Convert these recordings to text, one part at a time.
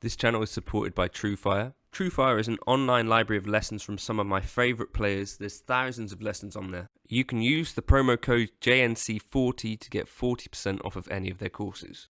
This channel is supported by TrueFire. TrueFire is an online library of lessons from some of my favourite players. There's thousands of lessons on there. You can use the promo code JNC40 to get 40% off of any of their courses.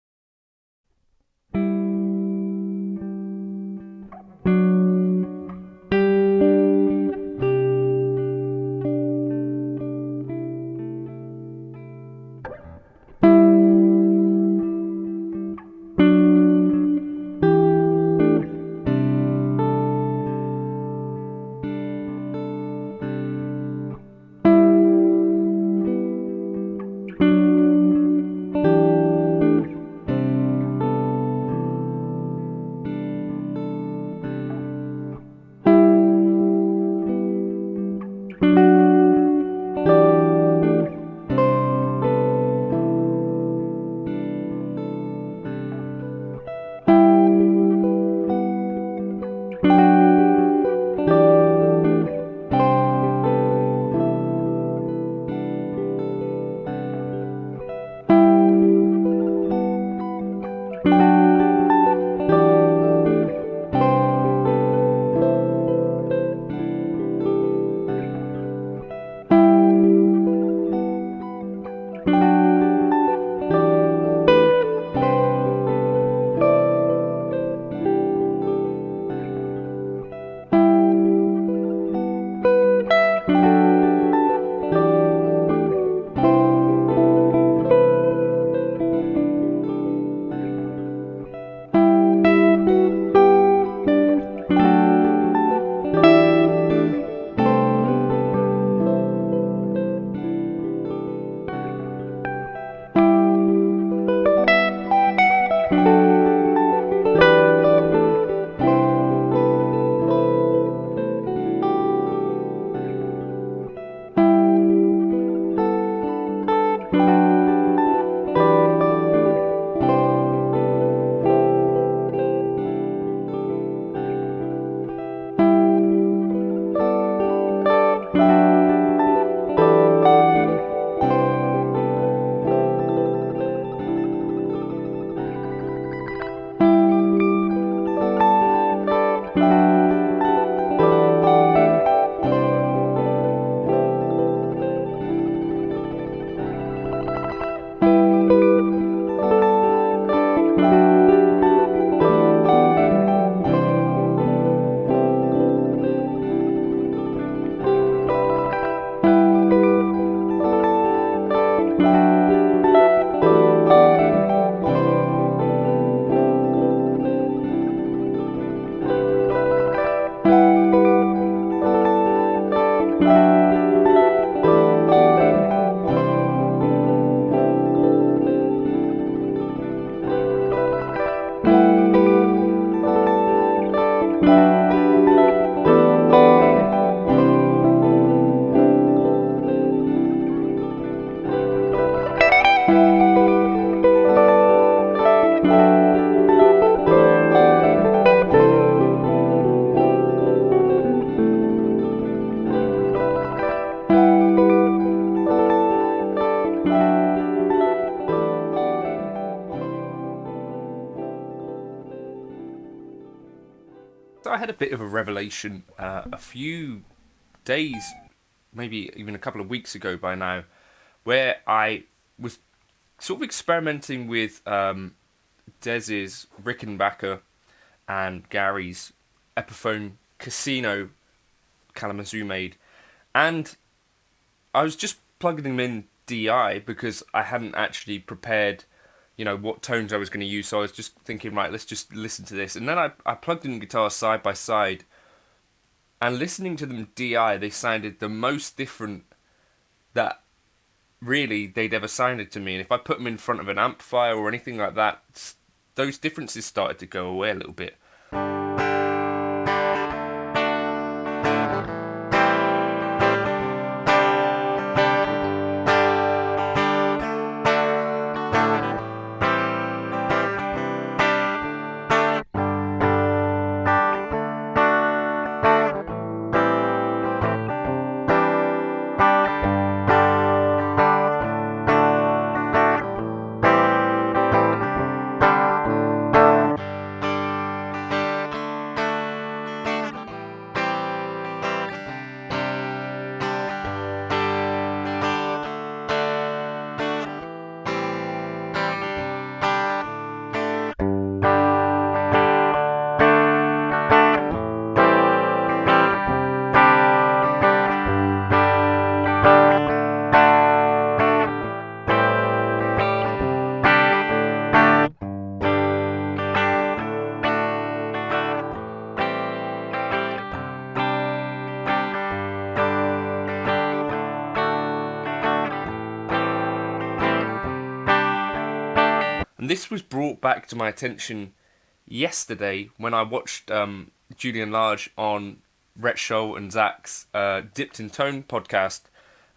So I had a bit of a revelation a few days, maybe even a couple of weeks ago by now, where I was sort of experimenting with Dez's Rickenbacker and Gary's Epiphone Casino Kalamazoo made, and I was just plugging them in DI because I hadn't actually prepared, you know, what tones I was going to use. So I was just thinking, right, let's just listen to this. And then I plugged in guitars side by side, and listening to them DI, they sounded the most different that really they'd ever sounded to me. And if I put them in front of an amplifier or anything like that, those differences started to go away a little bit. this was brought back to my attention yesterday when I watched Julian Lage on Rhett Scholl and Zach's Dipped in Tone podcast.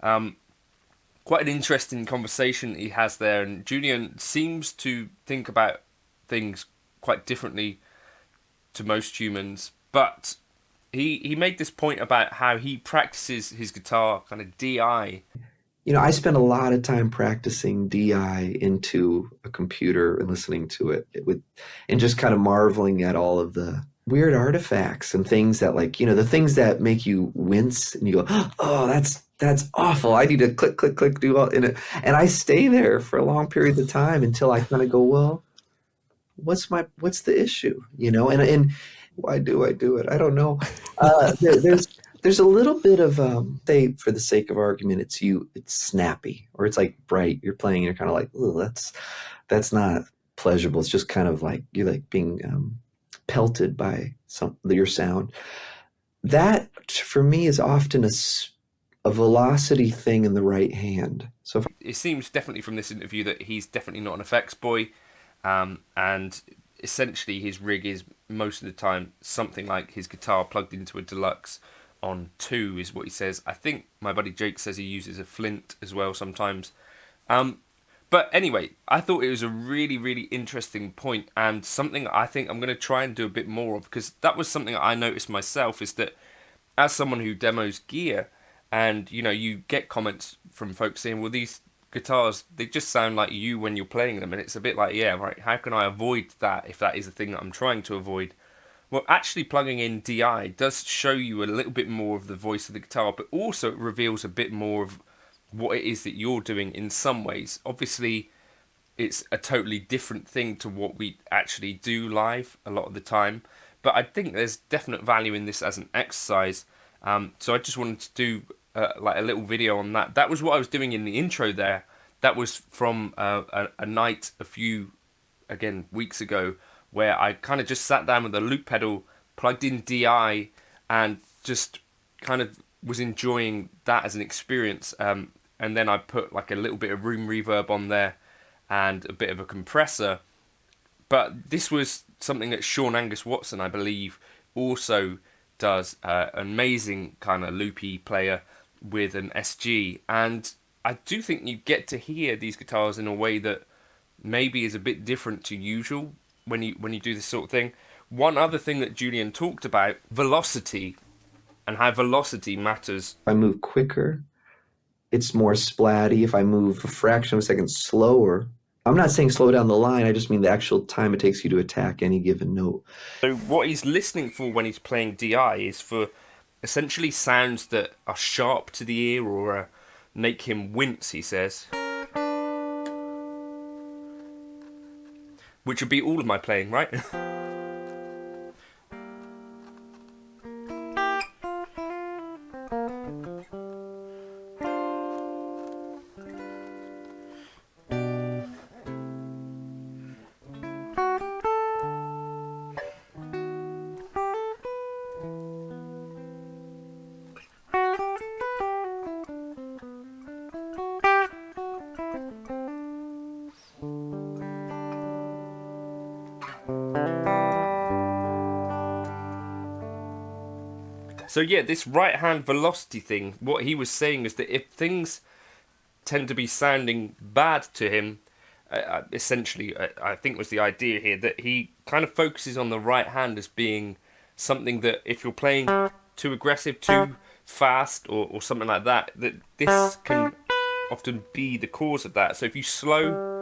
Quite an interesting conversation he has there, and Julian seems to think about things quite differently to most humans, but he made this point about how he practices his guitar kind of DI. I spend a lot of time practicing DI into a computer and listening to it and just kind of marveling at all of the weird artifacts and things that, like, the things that make you wince and you go, oh, that's awful. I need to click, click, click, do all in it. And I stay there for a long period of time until I kind of go, well, what's the issue? And why do I do it? I don't know. There's a little bit of say, for the sake of argument, it's snappy, or it's like bright. You're playing and you're kind of like, oh, that's not pleasurable. It's just kind of like you're like being pelted by your sound. That for me is often a velocity thing in the right hand. So it seems definitely from this interview that he's definitely not an effects boy, and essentially his rig is most of the time something like his guitar plugged into a deluxe on 2 is what he says. I think my buddy Jake says he uses a Flint as well sometimes. But anyway, I thought it was a really, really interesting point, and something I think I'm going to try and do a bit more of, because that was something I noticed myself, is that as someone who demos gear, and you get comments from folks saying, well, these guitars, they just sound like you when you're playing them, and it's a bit like, yeah, right, how can I avoid that if that is the thing that I'm trying to avoid? Well, actually plugging in DI does show you a little bit more of the voice of the guitar, but also it reveals a bit more of what it is that you're doing in some ways. Obviously, it's a totally different thing to what we actually do live a lot of the time, but I think there's definite value in this as an exercise. So I just wanted to do like a little video on that. That was what I was doing in the intro there. That was from a night a few, again, weeks ago, where I kind of just sat down with a loop pedal, plugged in DI, and just kind of was enjoying that as an experience. And then I put like a little bit of room reverb on there and a bit of a compressor. But this was something that Sean Angus Watson, I believe, also does, an amazing kind of loopy player with an SG. And I do think you get to hear these guitars in a way that maybe is a bit different to usual when you do this sort of thing. One other thing that Julian talked about, velocity, and how velocity matters. If I move quicker, it's more splatty. If I move a fraction of a second slower, I'm not saying slow down the line, I just mean the actual time it takes you to attack any given note. So what he's listening for when he's playing DI is for essentially sounds that are sharp to the ear or make him wince, he says. Which would be all of my playing, right? So yeah, this right hand velocity thing, what he was saying is that if things tend to be sounding bad to him, essentially, I think was the idea here, that he kind of focuses on the right hand as being something that if you're playing too aggressive, too fast, or something like that, that this can often be the cause of that. So if you slow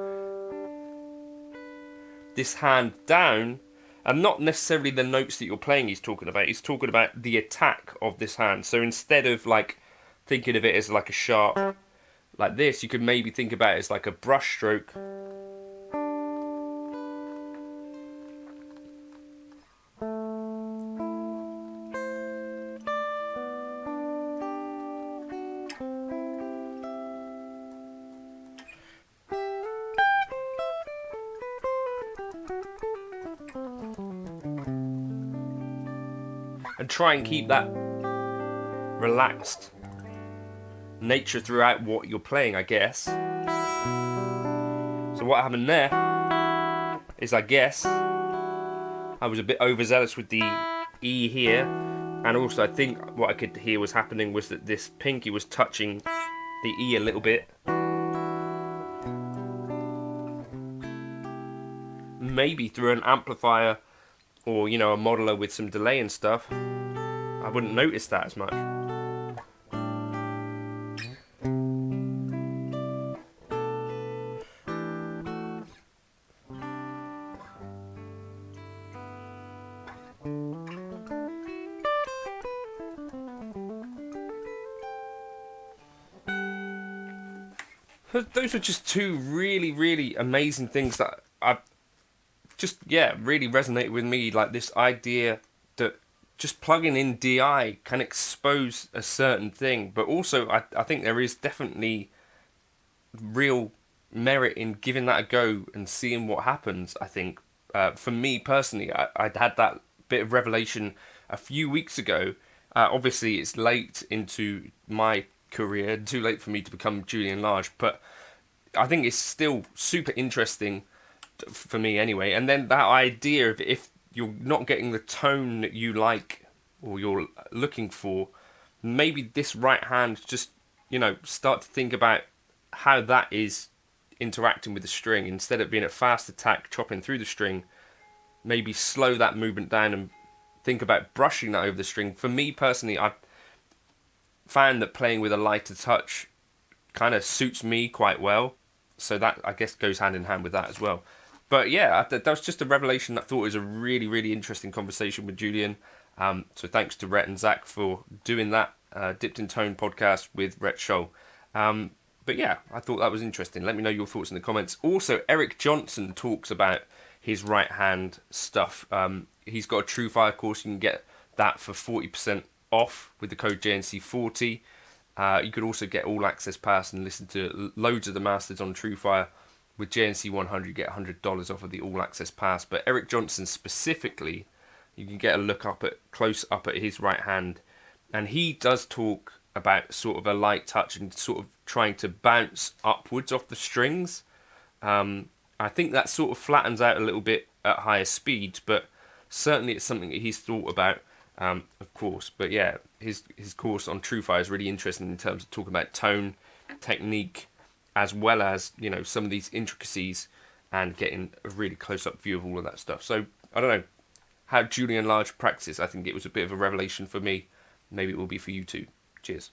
this hand down, and not necessarily the notes that you're playing he's talking about the attack of this hand. So instead of like thinking of it as like a sharp like this, you could maybe think about it as like a brush stroke. And try and keep that relaxed nature throughout what you're playing, I guess. So what happened there is, I guess, I was a bit overzealous with the E here, and also I think what I could hear was happening was that this pinky was touching the E a little bit. Maybe through an amplifier or, you know, a modeler with some delay and stuff, I wouldn't notice that as much. Those are just two really, really amazing things that I just, yeah, really resonated with me. Like this idea that just plugging in DI can expose a certain thing, but also I think there is definitely real merit in giving that a go and seeing what happens. I think for me personally, I'd had that bit of revelation a few weeks ago. Obviously, it's late into my career, too late for me to become Julian Lage, but I think it's still super interesting for me anyway. And then that idea of if you're not getting the tone that you like or you're looking for, maybe this right hand, just, you know, start to think about how that is interacting with the string. Instead of being a fast attack chopping through the string, maybe slow that movement down and think about brushing that over the string. For me personally, I've found that playing with a lighter touch kind of suits me quite well, so that I guess goes hand in hand with that as well. But yeah, that was just a revelation. I thought it was a really, really interesting conversation with Julian. So thanks to Rhett and Zach for doing that Dipped in Tone podcast with Rhett Scholl. But yeah, I thought that was interesting. Let me know your thoughts in the comments. Also, Eric Johnson talks about his right hand stuff. He's got a TrueFire course. You can get that for 40% off with the code JNC40. You could also get all access pass and listen to loads of the masters on TrueFire. With JNC100, you get $100 off of the all access pass. But Eric Johnson specifically, you can get a look up at close up at his right hand, and he does talk about sort of a light touch and sort of trying to bounce upwards off the strings. I think that sort of flattens out a little bit at higher speeds, but certainly it's something that he's thought about, of course. But yeah, his course on TrueFire is really interesting in terms of talking about tone, technique, as well as, you know, some of these intricacies and getting a really close-up view of all of that stuff. So, I don't know, how Julian Lage practices, I think it was a bit of a revelation for me. Maybe it will be for you too. Cheers.